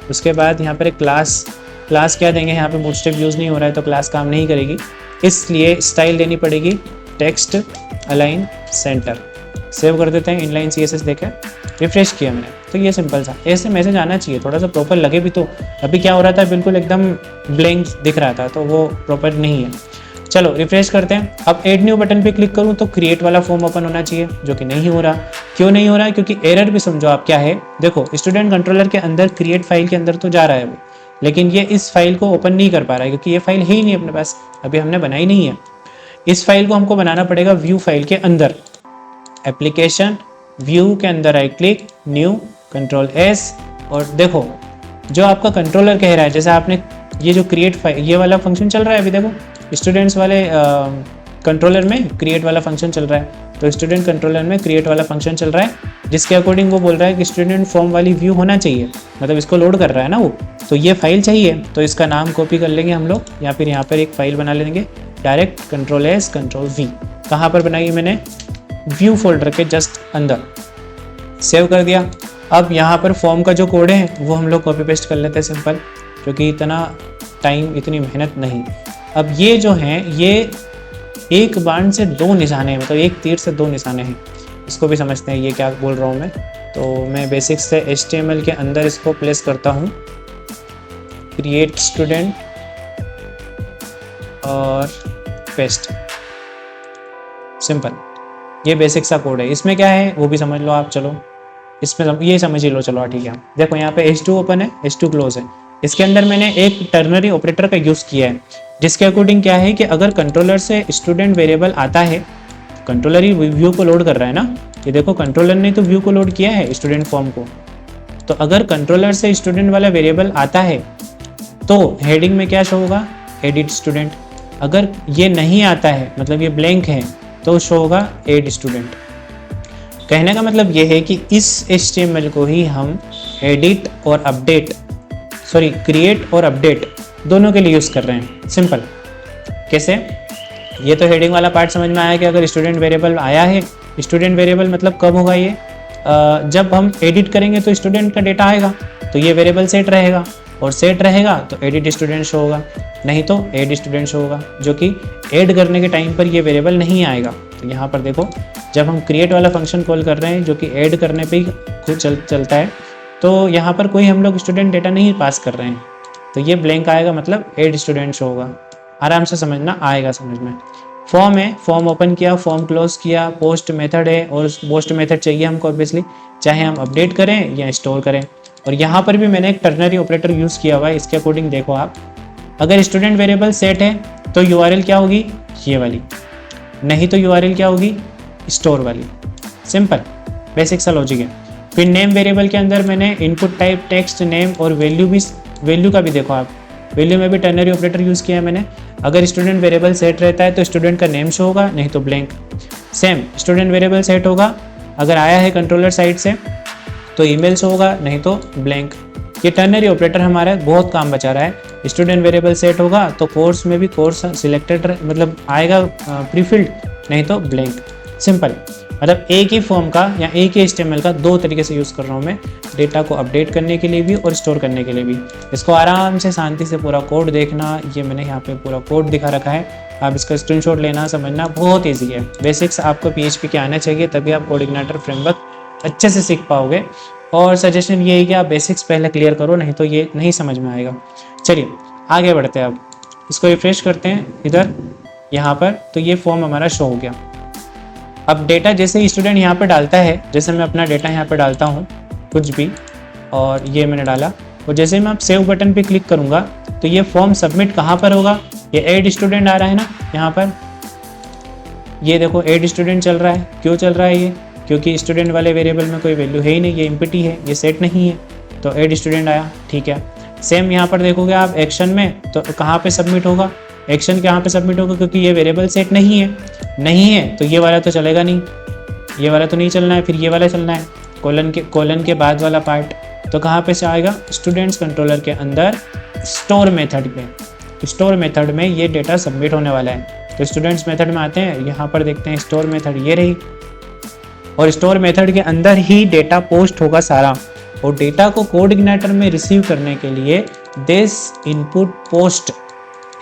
उसके बाद यहाँ पर एक क्लास क्या देंगे, यहाँ पे बूटस्ट्रैप यूज़ नहीं हो रहा है तो क्लास काम नहीं करेगी, इसलिए स्टाइल देनी पड़ेगी टेक्स्ट अलाइन सेंटर। सेव कर देते हैं, इनलाइन CSS देखें, रिफ्रेश किया मैंने तो ये सिंपल सा ऐसे मैसेज आना चाहिए, थोड़ा सा प्रॉपर लगे भी। तो अभी क्या हो रहा था, बिल्कुल एकदम ब्लैंक दिख रहा था तो वो प्रॉपर नहीं है। चलो रिफ्रेश करते हैं। अब ऐड न्यू बटन पे क्लिक करूँ तो क्रिएट वाला फॉर्म ओपन होना चाहिए, जो कि नहीं हो रहा। क्यों नहीं हो रहा है, क्योंकि एरर भी समझो आप क्या है। देखो स्टूडेंट कंट्रोलर के अंदर क्रिएट फाइल के अंदर तो जा रहा है वो, लेकिन ये इस फाइल को ओपन नहीं कर पा रहा है क्योंकि ये फाइल है ही नहीं अपने पास, अभी हमने बनाई नहीं है। इस फाइल को हमको बनाना पड़ेगा व्यू फाइल के अंदर, एप्लीकेशन व्यू के अंदर right click, new, control S, और देखो जो आपका कंट्रोलर कह रहा है, जैसे आपने ये जो क्रिएट फाइल ये वाला फंक्शन चल रहा है, अभी देखो स्टूडेंट्स वाले कंट्रोलर में क्रिएट वाला फंक्शन चल रहा है, तो स्टूडेंट कंट्रोलर में क्रिएट वाला फंक्शन चल रहा है, जिसके अकॉर्डिंग वो बोल रहा है कि स्टूडेंट फॉर्म वाली व्यू होना चाहिए, मतलब इसको लोड कर रहा है ना वो, तो ये फाइल चाहिए। तो इसका नाम कॉपी कर लेंगे हम लोग, या फिर यहाँ पर एक फाइल बना लेंगे direct, control S control V। कहाँ पर बनाई मैंने, व्यू फोल्डर के जस्ट अंदर, सेव कर दिया। अब यहाँ पर फॉर्म का जो कोड है वो हम लोग कॉपी पेस्ट कर लेते हैं सिंपल, क्योंकि इतना टाइम इतनी मेहनत नहीं। अब ये जो हैं ये एक बाण से 2 निशाने हैं, मतलब एक तीर से 2 निशाने हैं, इसको भी समझते हैं ये क्या बोल रहा हूँ मैं। तो मैं बेसिक्स से HTML के अंदर इसको प्लेस करता हूँ, क्रिएट स्टूडेंट और पेस्ट, सिंपल। ये बेसिक सा कोड है, इसमें क्या है वो भी समझ लो आप। चलो इसमें ये समझ ही लो, चलो ठीक है। देखो यहाँ पे H2 ओपन है, H2 क्लोज है, इसके अंदर मैंने एक टर्नरी ऑपरेटर का यूज़ किया है, जिसके अकॉर्डिंग क्या है कि अगर कंट्रोलर से स्टूडेंट वेरिएबल आता है, कंट्रोलर ही व्यू को लोड कर रहा है ना, ये देखो कंट्रोलर ने तो व्यू को लोड किया है स्टूडेंट फॉर्म को, तो अगर कंट्रोलर से स्टूडेंट वाला वेरिएबल आता है तो हेडिंग में क्या शो होगा, एडिट स्टूडेंट। अगर ये नहीं आता है, मतलब ये ब्लैंक है, तो शो होगा एड स्टूडेंट। कहने का मतलब ये है कि इस HTML को ही हम एडिट और अपडेट, सॉरी क्रिएट और अपडेट दोनों के लिए यूज़ कर रहे हैं। सिंपल कैसे, ये तो हेडिंग वाला पार्ट समझ में आया कि अगर स्टूडेंट वेरिएबल आया है, स्टूडेंट वेरिएबल मतलब कब होगा ये, जब हम एडिट करेंगे तो स्टूडेंट का डेटा आएगा, तो ये वेरिएबल सेट रहेगा, और सेट रहेगा तो एडिट स्टूडेंट शो होगा, नहीं तो एड स्टूडेंट शो होगा, जो कि ऐड करने के टाइम पर ये वेरिएबल नहीं आएगा। तो यहाँ पर देखो जब हम क्रिएट वाला फंक्शन कॉल कर रहे हैं, जो कि ऐड करने पे ही खुद चलता है, तो यहाँ पर कोई हम लोग स्टूडेंट डेटा नहीं पास कर रहे हैं, तो ये ब्लैंक आएगा, मतलब एड स्टूडेंट शो होगा। आराम से समझना, आएगा समझ में। फॉर्म है, फॉर्म ओपन किया, फॉर्म क्लोज किया, पोस्ट मेथड है, और पोस्ट मेथड चाहिए हमको ऑब्वियसली, चाहे हम अपडेट करें या स्टोर करें। और यहाँ पर भी मैंने एक टर्नरी ऑपरेटर यूज़ किया हुआ है, इसके अकॉर्डिंग देखो आप, अगर स्टूडेंट वेरिएबल सेट है तो URL क्या होगी, ये वाली, नहीं तो URL क्या होगी, स्टोर वाली। सिंपल बेसिक सा लॉजिक है। फिर नेम वेरिएबल के अंदर मैंने इनपुट टाइप टेक्स्ट नेम और वैल्यू का भी देखो आप, वैल्यू में भी टर्नरी ऑपरेटर यूज़ किया है मैंने। अगर स्टूडेंट वेरिएबल सेट रहता है तो स्टूडेंट का नेम शो होगा, नहीं तो blank. Same student variable set होगा, अगर आया है कंट्रोलर साइड से तो ईमेल शो होगा, नहीं तो ब्लैंक। ये टर्नरी ऑपरेटर हमारा बहुत काम बचा रहा है। स्टूडेंट वेरिएबल सेट होगा तो कोर्स में भी कोर्स सिलेक्टेड मतलब आएगा प्रीफिल्ड, नहीं तो ब्लैंक। सिंपल, मतलब एक ही फॉर्म का या एक ही HTML का 2 तरीके से यूज़ कर रहा हूँ मैं, डेटा को अपडेट करने के लिए भी और स्टोर करने के लिए भी। इसको आराम से शांति से पूरा कोड देखना, ये मैंने यहाँ पे पूरा कोड दिखा रखा है, आप इसका स्क्रीनशॉट लेना, समझना, बहुत ईजी है। बेसिक्स आपको PHP के आने चाहिए, तभी आप कोडिग्नेटर फ्रेमवर्क अच्छे से सीख पाओगे। और सजेशन ये है कि आप बेसिक्स पहले क्लियर करो, नहीं तो ये नहीं समझ में आएगा। चलिए आगे बढ़ते हैं, अब इसको रिफ्रेश करते हैं इधर यहाँ पर, तो ये फॉर्म हमारा शो हो गया। अब डेटा जैसे ही स्टूडेंट यहाँ पे डालता है, जैसे मैं अपना डेटा यहाँ पे डालता हूँ कुछ भी, और ये मैंने डाला, और जैसे मैं सेव बटन पे क्लिक करूँगा तो ये फॉर्म सबमिट कहाँ पर होगा, ये ऐड स्टूडेंट आ रहा है ना यहाँ पर, ये देखो ऐड स्टूडेंट चल रहा है, क्यों चल रहा है ये, क्योंकि स्टूडेंट वाले वेरिएबल में कोई वैल्यू है ही नहीं, ये एम्प्टी है, ये सेट नहीं है, तो ऐड स्टूडेंट आया, ठीक है। सेम यहाँ पर देखोगे आप एक्शन में, तो कहाँ पे सबमिट होगा, एक्शन कहाँ पे सबमिट होगा, क्योंकि ये वेरिएबल सेट नहीं है तो ये वाला तो चलेगा नहीं, ये वाला तो नहीं चलना है, फिर ये वाला चलना है, कोलन के बाद वाला पार्ट, तो कहाँ पे से आएगा, स्टूडेंट्स कंट्रोलर के अंदर स्टोर मेथड में। स्टोर मेथड में ये डेटा सबमिट होने वाला है, तो स्टूडेंट्स मेथड में आते हैं, यहाँ पर देखते हैं स्टोर मेथड ये रही, और स्टोर मेथड के अंदर ही डेटा पोस्ट होगा सारा, और डेटा को कोड इग्नाइटर में रिसीव करने के लिए दिस इनपुट पोस्ट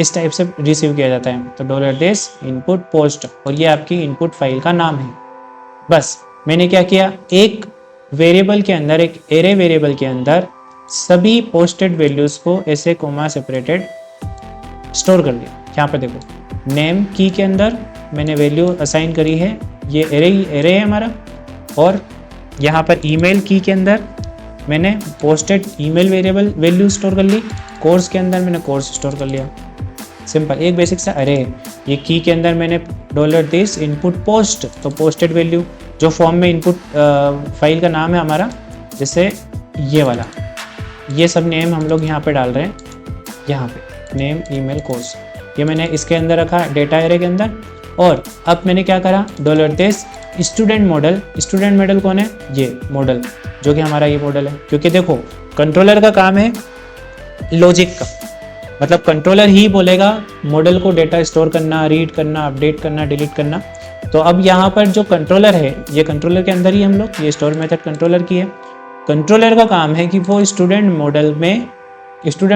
इस टाइप से रिसीव किया जाता है, तो $this इनपुट पोस्ट, और ये आपकी इनपुट फाइल का नाम है। बस मैंने क्या किया, एक वेरिएबल के अंदर, एक एरे वेरिएबल के अंदर सभी पोस्टेड वैल्यूज को ऐसे कोमा सेपरेटेड स्टोर कर दिया। यहाँ पर देखो नेम की के अंदर मैंने वैल्यू असाइन करी है, ये एरे है हमारा, और यहाँ पर ईमेल की के अंदर मैंने posted email variable value store कर ली, कोर्स के अंदर मैंने कोर्स स्टोर कर लिया। सिंपल, एक बेसिक सा अरे है। ये की के अंदर मैंने $this इनपुट पोस्ट, तो पोस्टेड वैल्यू जो फॉर्म में इनपुट फाइल का नाम है हमारा, जैसे ये वाला, ये सब नेम हम लोग यहाँ पे डाल रहे हैं, यहाँ पे नेम ईमेल कोर्स, ये मैंने इसके अंदर रखा डेटा एरे के अंदर। और अब मैंने क्या करा, $this स्टूडेंट मॉडल कौन है, ये मॉडल, जो कि हमारा ये मॉडल है, क्योंकि देखो कंट्रोलर का काम है लॉजिक का, मतलब कंट्रोलर ही बोलेगा मॉडल को डेटा स्टोर करना, रीड करना, अपडेट करना, डिलीट करना। तो अब यहाँ पर जो कंट्रोलर है, ये कंट्रोलर के अंदर ही हम लोग, ये स्टोर मेथड कंट्रोलर की है, कंट्रोलर का काम है कि वो स्टूडेंट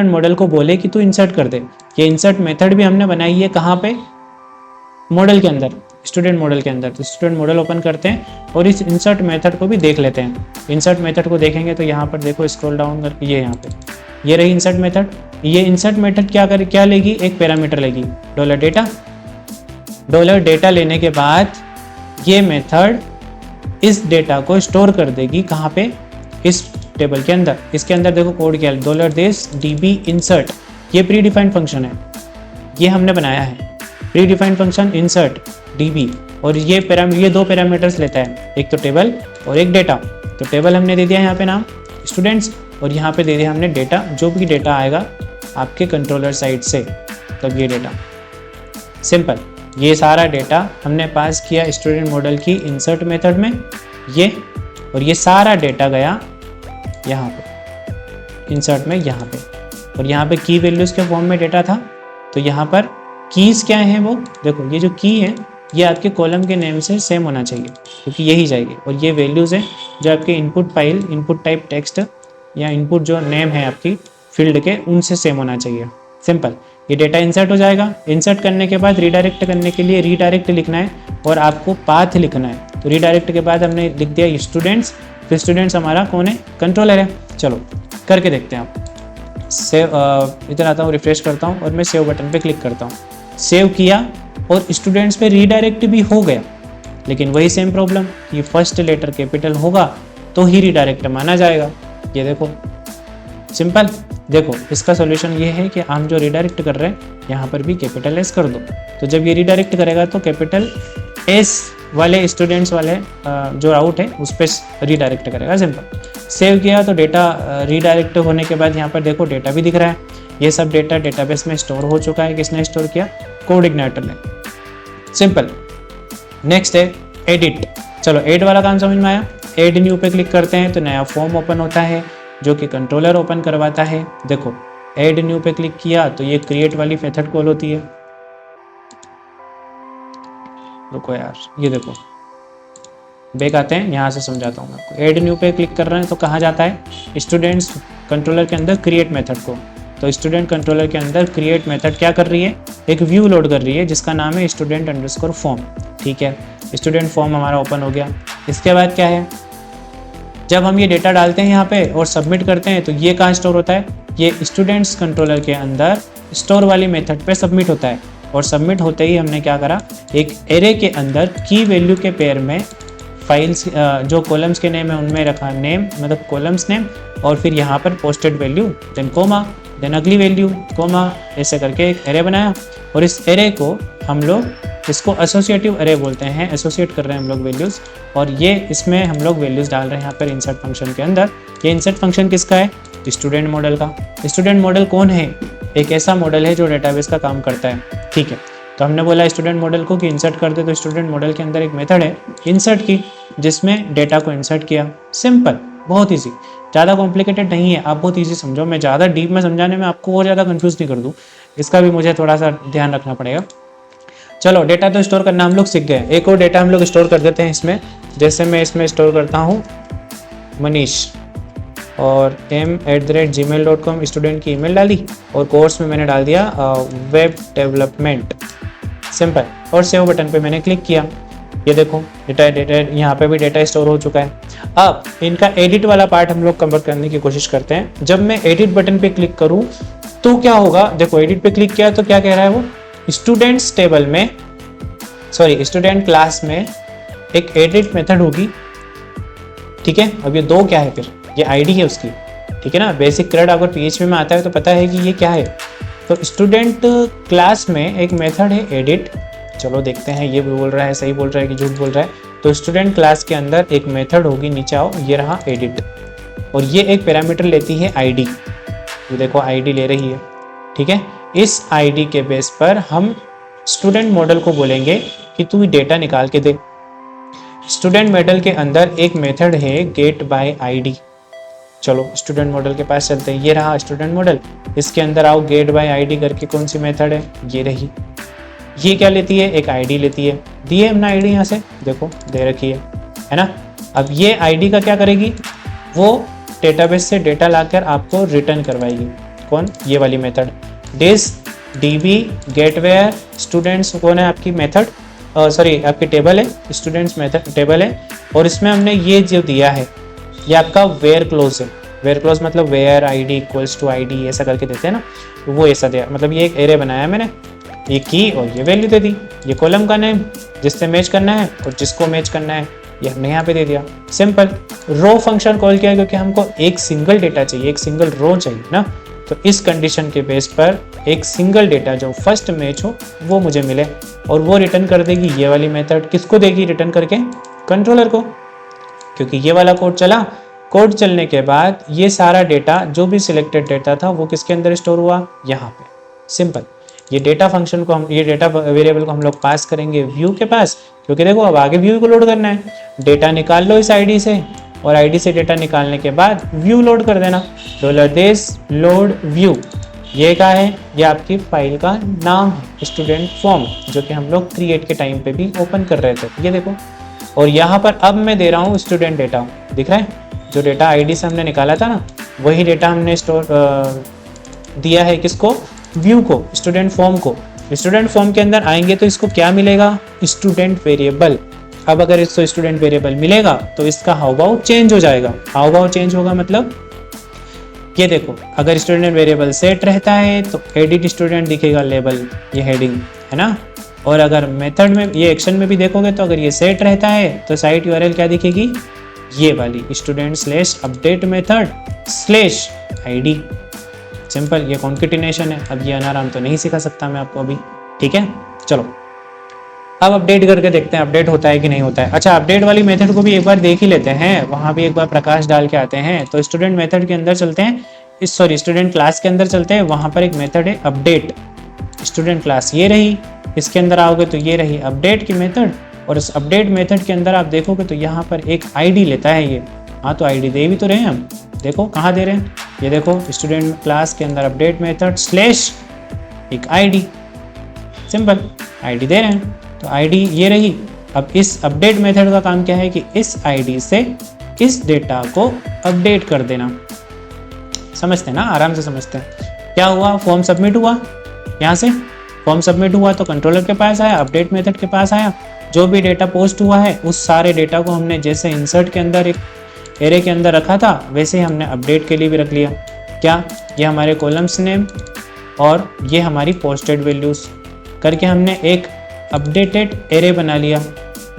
मॉडल को बोले कि तू इंसर्ट कर दे। ये इंसर्ट मेथड भी हमने बनाई है कहाँ पे, मॉडल के अंदर, स्टूडेंट मॉडल के अंदर। तो स्टूडेंट मॉडल ओपन करते हैं और इस इंसर्ट मेथड को भी देख लेते हैं। इंसर्ट मेथड को देखेंगे तो यहाँ पर देखो स्क्रॉल डाउन करके ये यहाँ पे ये रही इंसर्ट मेथड। ये इंसर्ट मेथड क्या लेगी, एक पैरामीटर लेगी $डेटा लेने के बाद ये मेथड इस डेटा को स्टोर कर देगी कहाँ पे, इस टेबल के अंदर। इसके अंदर देखो कोड क्या है, $this db insert, ये प्री डिफाइंड फंक्शन है, ये हमने बनाया है pre defined function insert db, और ये दो पैरामीटर्स लेता है, एक तो टेबल और एक डेटा। तो टेबल हमने दे दिया यहाँ पे नाम स्टूडेंट्स, और यहाँ पे दे दिया हमने डेटा, जो भी डेटा आएगा आपके कंट्रोलर साइड से, तब ये डेटा। सिंपल, ये सारा डेटा हमने पास किया स्टूडेंट मॉडल की इंसर्ट मेथड में, ये और ये सारा डेटा गया यहाँ पे इंसर्ट में, यहाँ पे, और यहाँ पे की वैल्यूज के फॉर्म में डेटा था। तो यहाँ पर कीज क्या है, वो देखो, ये जो की है ये आपके कॉलम के नेम से सेम होना चाहिए, क्योंकि यही जाएगी, और ये वैल्यूज़ हैं जो आपके input file, input type text या इनपुट जो नेम है आपकी फील्ड के, उनसे सेम होना चाहिए। सिंपल, ये डेटा इंसर्ट हो जाएगा। इंसर्ट करने के बाद रीडायरेक्ट करने के लिए रीडायरेक्ट लिखना है और आपको पाथ लिखना है। तो रीडायरेक्ट के बाद हमने लिख दिया स्टूडेंट्स, फिर स्टूडेंट्स हमारा कौन है, कंट्रोलर है। चलो करके देखते हैं आप। सेव, इधर आता हूँ, रिफ्रेश करता हूँ और मैं सेव बटन पे क्लिक करता हूँ। सेव किया और स्टूडेंट्स पे रीडायरेक्ट भी हो गया, लेकिन वही सेम प्रॉब्लम, ये फर्स्ट लेटर कैपिटल होगा तो ही रीडायरेक्ट माना जाएगा। ये देखो सिंपल, देखो इसका सॉल्यूशन ये है कि हम जो रीडायरेक्ट कर रहे हैं यहाँ पर भी कैपिटल एस कर दो, तो जब ये रीडायरेक्ट करेगा तो कैपिटल एस वाले स्टूडेंट्स वाले जो आउट है उस पर रीडायरेक्ट करेगा। सिंपल, सेव किया तो डेटा रीडायरेक्ट होने के बाद यहाँ पर देखो डेटा भी दिख रहा है। ये सब डेटा डेटाबेस में स्टोर हो चुका है। किसने स्टोर किया, कोड इग्नाइटर ने। सिंपल, नेक्स्ट है एडिट। चलो एड वाला काम समझ में आया। एड न्यू पे क्लिक करते हैं तो नया फॉर्म ओपन होता है जो कि कंट्रोलर ओपन करवाता है। देखो एड न्यू पे क्लिक किया तो ये क्रिएट वाली मेथड कॉल होती है। रुको यार, ये देखो बैक आते हैं, यहाँ से समझाता हूँ मैं आपको। एड न्यू पे क्लिक कर रहे हैं तो कहाँ जाता है, स्टूडेंट्स कंट्रोलर के अंदर क्रिएट मेथड को। तो स्टूडेंट कंट्रोलर के अंदर क्रिएट मेथड क्या कर रही है, एक व्यू लोड कर रही है जिसका नाम है स्टूडेंट अंडरस्कोर फॉर्म। ठीक है, स्टूडेंट फॉर्म हमारा ओपन हो गया। इसके बाद क्या है, जब हम ये डेटा डालते हैं यहाँ पे और सबमिट करते हैं तो ये कहाँ स्टोर होता है, ये स्टूडेंट्स कंट्रोलर के अंदर स्टोर वाली मेथड पे सबमिट होता है। और सबमिट होते ही हमने क्या करा, एक एरे के अंदर की वैल्यू के पेयर में फाइल्स जो कॉलम्स के नेम है उनमें रखा नेम, मतलब कॉलम्स नेम, और फिर यहाँ पर posted value, then comma, then अगली वैल्यू, कोमा, ऐसे करके एक एरे बनाया। और इस एरे को हम लोग इसको एसोसिएटिव अरे बोलते हैं, एसोसिएट कर रहे हैं हम लोग वैल्यूज़, और ये इसमें हम लोग वैल्यूज़ डाल रहे हैं यहाँ पर इंसर्ट फंक्शन के अंदर। ये इंसर्ट फंक्शन किसका है? स्टूडेंट मॉडल का। स्टूडेंट मॉडल कौन है? एक ऐसा मॉडल है जो डेटाबेस का काम करता है, ठीक है। तो हमने बोला स्टूडेंट मॉडल को कि इंसर्ट कर दे, तो स्टूडेंट मॉडल के अंदर एक मेथड है इंसर्ट की, जिसमें डेटा को इंसर्ट किया। सिंपल, बहुत ईजी, ज़्यादा कॉम्प्लिकेटेड नहीं है। आप बहुत ईजी समझो, मैं ज़्यादा डीप में समझाने में आपको और ज़्यादा कंफ्यूज नहीं कर दूँ, इसका भी मुझे थोड़ा सा ध्यान रखना पड़ेगा। चलो, डेटा तो स्टोर करना हम लोग सीख गए। एक और डेटा हम लोग स्टोर कर देते हैं इसमें। जैसे मैं इसमें स्टोर करता हूँ मनीष, और m@gmail.com स्टूडेंट की ईमेल डाली, और कोर्स में मैंने डाल दिया वेब डेवलपमेंट। सिंपल, और सेव बटन पे मैंने क्लिक किया। ये देखो डेटा यहाँ पे भी डेटा स्टोर हो चुका है। अब इनका एडिट वाला पार्ट हम लोग कवर करने की कोशिश करते हैं। जब मैं एडिट बटन पे क्लिक करूँ तो क्या होगा? देखो, एडिट पे क्लिक किया तो क्या कह रहा है वो? स्टूडेंट्स टेबल में, सॉरी स्टूडेंट क्लास में एक एडिट मेथड होगी, ठीक है। अब ये दो क्या है फिर? ये आईडी है उसकी, ठीक है ना। बेसिक क्रेड अगर पीएचपी में आता है तो पता है कि ये क्या है। तो स्टूडेंट क्लास में एक मेथड है एडिट। चलो देखते हैं ये बोल रहा है, सही बोल रहा है कि झूठ बोल रहा है। तो स्टूडेंट क्लास के अंदर एक मेथड होगी, नीचे आओ, ये रहा एडिट, और ये एक पैरामीटर लेती है आईडी। ये देखो आईडी ले रही है, ठीक है। इस आईडी के बेस पर हम स्टूडेंट मॉडल को बोलेंगे कि तू डेटा निकाल के दे। स्टूडेंट मॉडल के अंदर एक मेथड है गेट बाय आईडी। चलो स्टूडेंट मॉडल के पास चलते हैं। ये रहा स्टूडेंट मॉडल, इसके अंदर आओ, गेट बाय आईडी करके कौन सी मेथड है? ये रही। ये क्या लेती है? एक आईडी लेती है। दी है हमने आईडी, यहाँ से देखो दे रखी है ना। अब ये आईडी का क्या करेगी? वो डेटाबेस से डेटा लाकर आपको रिटर्न करवाएगी। कौन? ये वाली मेथड डिस db गेटवेयर स्टूडेंट्स। कौन है आपकी मेथड? सॉरी आपकी टेबल है, स्टूडेंट्स मेथड टेबल है, और इसमें हमने ये जो दिया है ये आपका वेयर क्लोज है। वेयर क्लोज मतलब where ID equals to ID, ऐसा करके देते हैं ना, तो वो ऐसा दिया। मतलब ये एक एरे बनाया मैंने, ये की और ये वैल्यू दे दी। ये कॉलम का नेम जिससे मैच करना है और जिसको मैच करना है ये हमने यहाँ पे दे दिया। सिंपल। रो फंक्शन कॉल किया क्योंकि हमको एक सिंगल डेटा चाहिए, एक सिंगल रो चाहिए ना। तो इस कंडीशन के बेस पर एक सिंगल डेटा जो फर्स्ट मैच हो वो मुझे मिले, और वो रिटर्न कर देगी ये वाली मेथड। किसको देगी रिटर्न करके? कंट्रोलर को, क्योंकि ये वाला कोड चला। कोड चलने के बाद ये सारा डेटा जो भी सिलेक्टेड डेटा था वो किसके अंदर स्टोर हुआ? यहाँ पे। सिंपल। ये डेटा फंक्शन को हम, ये डेटा वेरिएबल को हम लोग पास करेंगे व्यू के पास, क्योंकि देखो अब आगे व्यू को लोड करना है। डेटा निकाल लो इस आईडी से, और आईडी से डेटा निकालने के बाद व्यू लोड कर देना। $this लोड व्यू, ये क्या है? ये आपकी फाइल का नाम है, स्टूडेंट फॉर्म, जो कि हम लोग क्रिएट के टाइम पे भी ओपन कर रहे थे। ये देखो, और यहाँ पर अब मैं दे रहा हूँ स्टूडेंट डेटा। दिख रहा है? जो डेटा आईडी से हमने निकाला था ना, वही डेटा हमने स्टोर दिया है किसको? व्यू को, स्टूडेंट फॉर्म को। स्टूडेंट फॉर्म के अंदर आएंगे तो इसको क्या मिलेगा? Student variable. अब अगर इसको स्टूडेंट वेरिएबल मिलेगा तो इसका हाउ भाव चेंज हो जाएगा। हाउ भाव चेंज होगा मतलब ये देखो, अगर स्टूडेंट वेरिएबल सेट रहता है तो एडिट स्टूडेंट दिखेगा लेबल, ये हेडिंग है ना। और अगर मेथड में, ये एक्शन में भी देखोगे तो अगर ये सेट रहता है तो साइट यूआरएल क्या दिखेगी? ये वाली student/update method/id। सिंपल, ये कॉन्केटिनेशन है। अब ये अनाराम तो नहीं सिखा सकता मैं आपको अभी, ठीक है। चलो अब अपडेट करके देखते हैं अपडेट होता है कि नहीं होता है। अच्छा, अपडेट वाली मेथड को भी एक बार देख ही लेते हैं, वहाँ भी एक बार प्रकाश डाल के आते हैं। तो स्टूडेंट मेथड के अंदर चलते हैं, सॉरी स्टूडेंट क्लास के अंदर चलते हैं। वहाँ पर एक मेथड है अपडेट स्टूडेंट क्लास, ये रही। इसके अंदर आओगे तो ये रही अपडेट की मेथड, और इस अपडेट मेथड के अंदर आप देखोगे तो यहाँ पर एक आईडी लेता है ये। हाँ, तो आईडी दे भी तो रहे हैं हम, देखो कहाँ दे रहे हैं, ये देखो स्टूडेंट क्लास के अंदर अपडेट मेथड / एक आईडी। सिंपल, आईडी दे रहे हैं तो आईडी ये रही। अब इस अपडेट मेथड का काम क्या है कि इस आईडी से इस डेटा को अपडेट कर देना। समझते हैं ना, आराम से समझते हैं। क्या हुआ? फॉर्म सबमिट हुआ, यहाँ से फॉर्म सबमिट हुआ तो कंट्रोलर के पास आया, अपडेट मेथड के पास आया। जो भी डेटा पोस्ट हुआ है उस सारे डेटा को हमने जैसे इंसर्ट के अंदर एक एरे के अंदर रखा था वैसे ही हमने अपडेट के लिए भी रख लिया। क्या? ये हमारे कॉलम्स नेम और ये हमारी पोस्टेड वैल्यूज़ करके हमने एक अपडेटेड एरे बना लिया,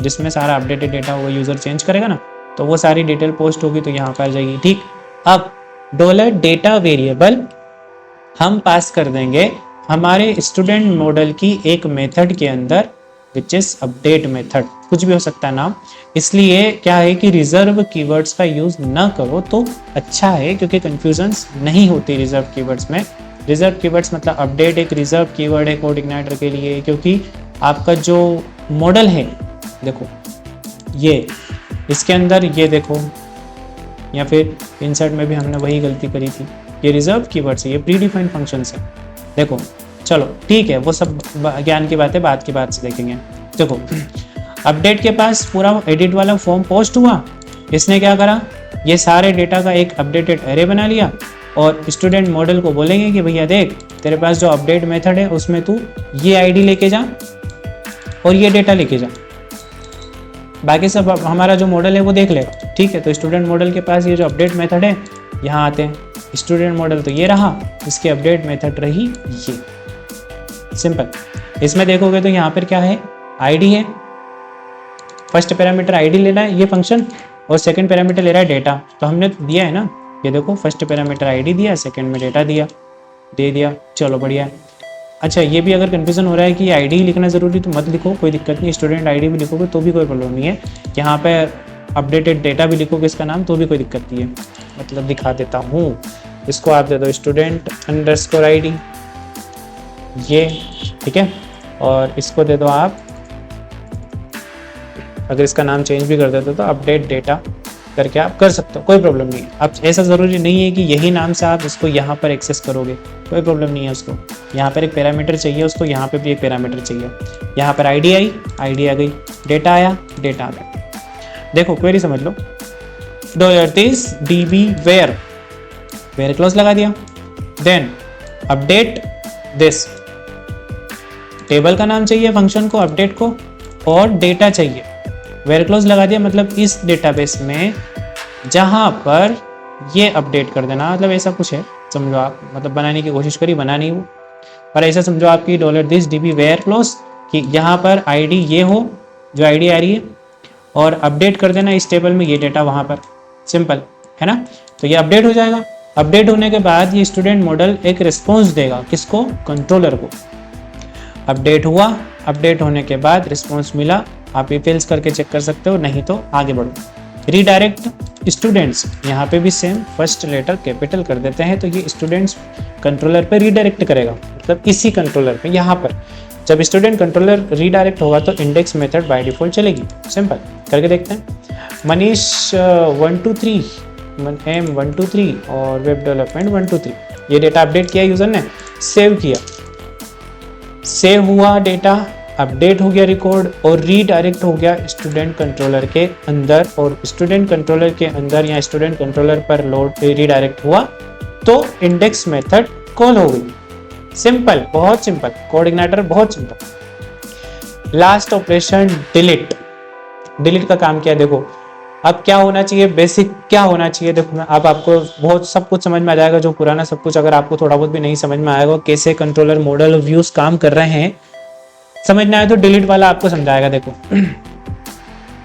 जिसमें सारा अपडेटेड डेटा होगा। यूज़र चेंज करेगा ना तो वो सारी डिटेल पोस्ट होगी तो यहाँ पर आ जाएगी, ठीक। अब $डेटा वेरिएबल हम पास कर देंगे हमारे स्टूडेंट मॉडल की एक मेथड के अंदर, विच इज अपडेट मेथड, कुछ भी हो सकता है नाम। इसलिए क्या है कि रिजर्व कीवर्ड्स का यूज ना करो तो अच्छा है, क्योंकि कंफ्यूजन्स नहीं होती रिजर्व कीवर्ड्स में। रिजर्व कीवर्ड्स मतलब अपडेट एक रिजर्व कीवर्ड है कोड इग्नाइटर के लिए, क्योंकि आपका जो मॉडल है, देखो ये इसके अंदर ये देखो, या फिर इंसर्ट में भी हमने वही गलती करी थी, ये रिजर्व कीवर्ड्स है, ये प्री डिफाइंड फंक्शंस है। देखो चलो ठीक है, वो सब ज्ञान की बातें बाद की बात से देखेंगे। देखो अपडेट के पास पूरा एडिट वाला फॉर्म पोस्ट हुआ, इसने क्या करा, ये सारे डेटा का एक अपडेटेड एरे बना लिया और स्टूडेंट मॉडल को बोलेंगे कि भैया देख, तेरे पास जो अपडेट मेथड है उसमें तू ये आईडी लेके जा और ये डेटा लेके जा, बाकी सब हमारा जो मॉडल है वो देख लेगा। ठीक है, तो स्टूडेंट मॉडल के पास ये जो अपडेट मेथड है, यहाँ आते हैं, स्टूडेंट मॉडल तो ये रहा, इसकी अपडेट मेथड रही ये, सिंपल। इसमें देखोगे तो यहाँ पर क्या है, आईडी है, फर्स्ट पैरामीटर आईडी लेना है ये फंक्शन, और सेकंड पैरामीटर ले रहा है डेटा। तो हमने दिया है ना, ये देखो फर्स्ट पैरामीटर आईडी दिया, सेकंड में डेटा दिया, दे दिया, चलो बढ़िया है। अच्छा, ये भी अगर कन्फ्यूजन हो रहा है कि आईडी ही लिखना ज़रूरी तो मत लिखो, कोई दिक्कत नहीं, स्टूडेंट आईडी भी लिखोगे तो भी कोई प्रॉब्लम नहीं है। यहाँ पे अपडेटेड डेटा भी लिखोगे इसका नाम तो भी कोई दिक्कत नहीं है। मतलब दिखा देता हूँ, इसको आप दे दो स्टूडेंट अंडरस्कोर आईडी, ये ठीक है, और इसको दे दो आप, अगर इसका नाम चेंज भी कर देते तो अपडेट डेटा करके आप कर सकते हो, कोई प्रॉब्लम नहीं है। अब ऐसा ज़रूरी नहीं है कि यही नाम से आप इसको यहाँ पर एक्सेस करोगे, कोई प्रॉब्लम नहीं है। उसको यहाँ पर एक पैरामीटर चाहिए, उसको यहाँ पे भी एक पैरामीटर चाहिए। यहाँ पर आईडी आई, आईडी आ गई, डेटा आया, डेटा आ गया। देखो क्वेरी समझ लो, $this db where, where close लगा दिया, देन अपडेट दिस, टेबल का नाम चाहिए फंक्शन को, अपडेट को, और डेटा चाहिए, वेयर क्लोज लगा दिया। मतलब इस डेटाबेस में जहाँ पर ये अपडेट कर देना, मतलब ऐसा कुछ है समझो आप, मतलब बनाने की कोशिश करी, बना नहीं वो, पर ऐसा समझो आपकी $this db where क्लोज कि यहाँ पर आईडी ये हो, जो आईडी आ रही है, और अपडेट कर देना इस टेबल में ये डेटा वहाँ पर, सिंपल है ना। तो ये अपडेट हो जाएगा। अपडेट होने के बाद ये स्टूडेंट मॉडल एक रिस्पॉन्स देगा, किसको, कंट्रोलर को। अपडेट हुआ, अपडेट होने के बाद रिस्पॉन्स मिला, आप ये फिल्स करके चेक कर सकते हो, नहीं तो आगे बढ़ो। रीडायरेक्ट स्टूडेंट्स, यहाँ पे भी सेम फर्स्ट लेटर कैपिटल कर देते हैं, तो ये स्टूडेंट्स कंट्रोलर पे रीडायरेक्ट करेगा, मतलब इसी कंट्रोलर पे। यहाँ पर जब स्टूडेंट कंट्रोलर रीडायरेक्ट होगा तो इंडेक्स मेथड बाय डिफॉल्ट चलेगी, सिंपल करके देखते हैं। मनीष 1 2 3, M 1 2 3 और वेब डेवलपमेंट 1 2 3, ये डेटा अपडेट किया यूजर ने, सेव किया, सेव हुआ डेटा, अपडेट हो गया रिकॉर्ड, और रीडायरेक्ट हो गया स्टूडेंट कंट्रोलर के अंदर, और स्टूडेंट कंट्रोलर के अंदर या स्टूडेंट कंट्रोलर पर लोड रीडायरेक्ट हुआ तो इंडेक्स मेथड कॉल हो गई। सिंपल, बहुत सिंपल, कोड इग्नाइटर बहुत simple. Last operation delete, delete का काम क्या है, देखो अब क्या होना चाहिए, बेसिक क्या होना चाहिए। देखो अब आपको बहुत सब कुछ समझ में आ जाएगा, जो पुराना सब कुछ अगर आपको थोड़ा बहुत भी नहीं समझ में आएगा, कैसे कंट्रोलर मॉडल व्यूज काम कर रहे हैं समझ में आए तो डिलीट वाला आपको समझाएगा। देखो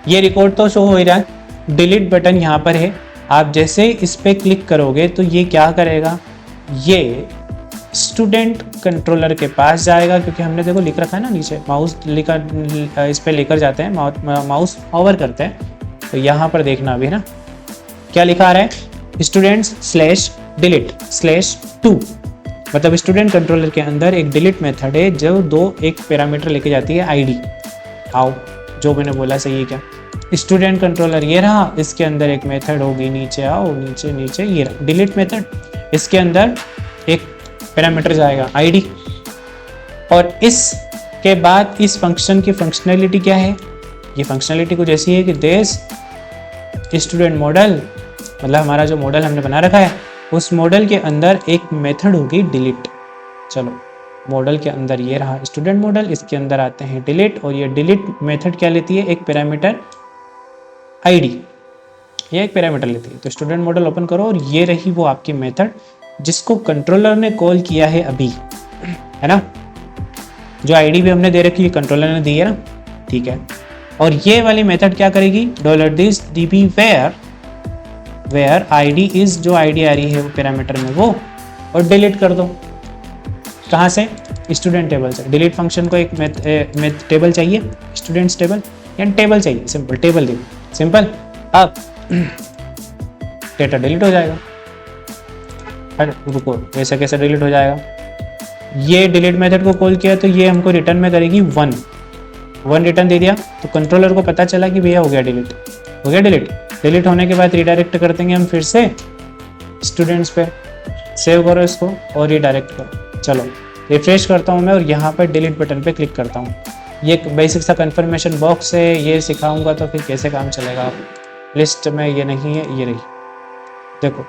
ये रिकॉर्ड तो शो हो ही रहा है, डिलीट बटन यहाँ पर है, आप जैसे इस पे क्लिक करोगे तो ये क्या करेगा, ये स्टूडेंट कंट्रोलर के पास जाएगा, क्योंकि हमने देखो लिख रखा है ना नीचे, माउस लिखा इस पे लेकर जाते हैं, माउस ओवर करते हैं, तो यहाँ पर देखना अभी ना क्या लिखा आ रहा है, स्टूडेंट्स स्लैश डिलीट स्लैश 2, मतलब स्टूडेंट कंट्रोलर के अंदर एक डिलीट मेथड है जो एक पैरामीटर लेके जाती है आईडी। आओ जो मैंने बोला सही है क्या, स्टूडेंट कंट्रोलर ये रहा, इसके अंदर एक मेथड होगी, नीचे आओ, नीचे नीचे ये रहा डिलीट मेथड, इसके अंदर एक पैरामीटर जाएगा आईडी, और इसके बाद इस फंक्शन की फंक्शनैलिटी क्या है, ये फंक्शनैलिटी कुछ ऐसी है कि दिस स्टूडेंट मॉडल, मतलब हमारा जो मॉडल हमने बना रखा है उस मॉडल के अंदर एक मेथड होगी डिलीट। चलो मॉडल के अंदर ये रहा स्टूडेंट मॉडल, इसके अंदर आते हैं डिलीट, और ये डिलीट मेथड क्या लेती है, एक पैरामीटर आईडी, ये एक पैरामीटर लेती है। तो स्टूडेंट मॉडल ओपन करो और ये रही वो आपकी मेथड जिसको कंट्रोलर ने कॉल किया है अभी, है ना, जो आईडी भी हमने दे रखी है कंट्रोलर ने दी है ना, ठीक है। और ये वाली मेथड क्या करेगी, $this db where id is, जो आईडी आ रही है वो पैरामीटर में वो, और डिलीट कर दो, कहाँ से, स्टूडेंट टेबल से। डिलीट फंक्शन को एक मैथ टेबल चाहिए, स्टूडेंट्स टेबल या टेबल चाहिए, सिंपल टेबल दे सिंपल। अब डेटा डिलीट हो जाएगा। अरे रुको, वैसे कैसे डिलीट हो जाएगा? ये डिलीट मेथड को कॉल किया तो ये हमको रिटर्न में करेगी 1 रिटर्न दे दिया, तो कंट्रोलर को पता चला कि भैया हो गया डिलीट, हो गया डिलीट। डिलीट होने के बाद रिडायरेक्ट कर देंगे हम फिर से स्टूडेंट्स पे। सेव करो इसको और रिडायरेक्ट करो। चलो रिफ्रेश करता हूँ मैं और यहाँ पर डिलीट बटन पे क्लिक करता हूँ। ये एक बेसिक सा कन्फर्मेशन बॉक्स है, ये सिखाऊंगा तो फिर कैसे काम चलेगा। लिस्ट में ये नहीं है, ये रही, देखो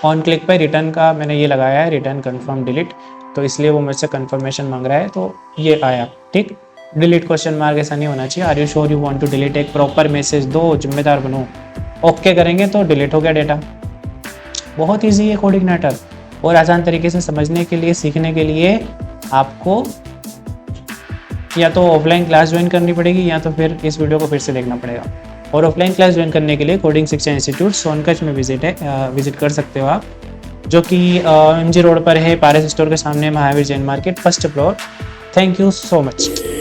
ऑन क्लिक पे रिटर्न का मैंने ये लगाया है, रिटर्न कन्फर्म डिलीट, तो इसलिए वो मुझसे कन्फर्मेशन मांग रहा है, तो ये आया ठीक। डिलीट क्वेश्चन मार्क ऐसा नहीं होना चाहिए। Are you sure you want to delete, एक प्रॉपर मैसेज दो, जिम्मेदार बनो। ओके करेंगे तो डिलीट हो गया डेटा। बहुत ईजी है कोऑर्डिनेटर, और आसान तरीके से समझने के लिए, सीखने के लिए आपको या तो ऑफलाइन क्लास ज्वाइन करनी पड़ेगी या तो फिर इस वीडियो को फिर से देखना पड़ेगा। और ऑफलाइन क्लास ज्वाइन करने के लिए कोडिंग शिक्षा इंस्टीट्यूट सोनकच्छ में विजिट कर सकते हो आप, जो कि MG रोड पर है, पारस स्टोर के सामने, Mahavir Jain market, first floor. Thank you so much.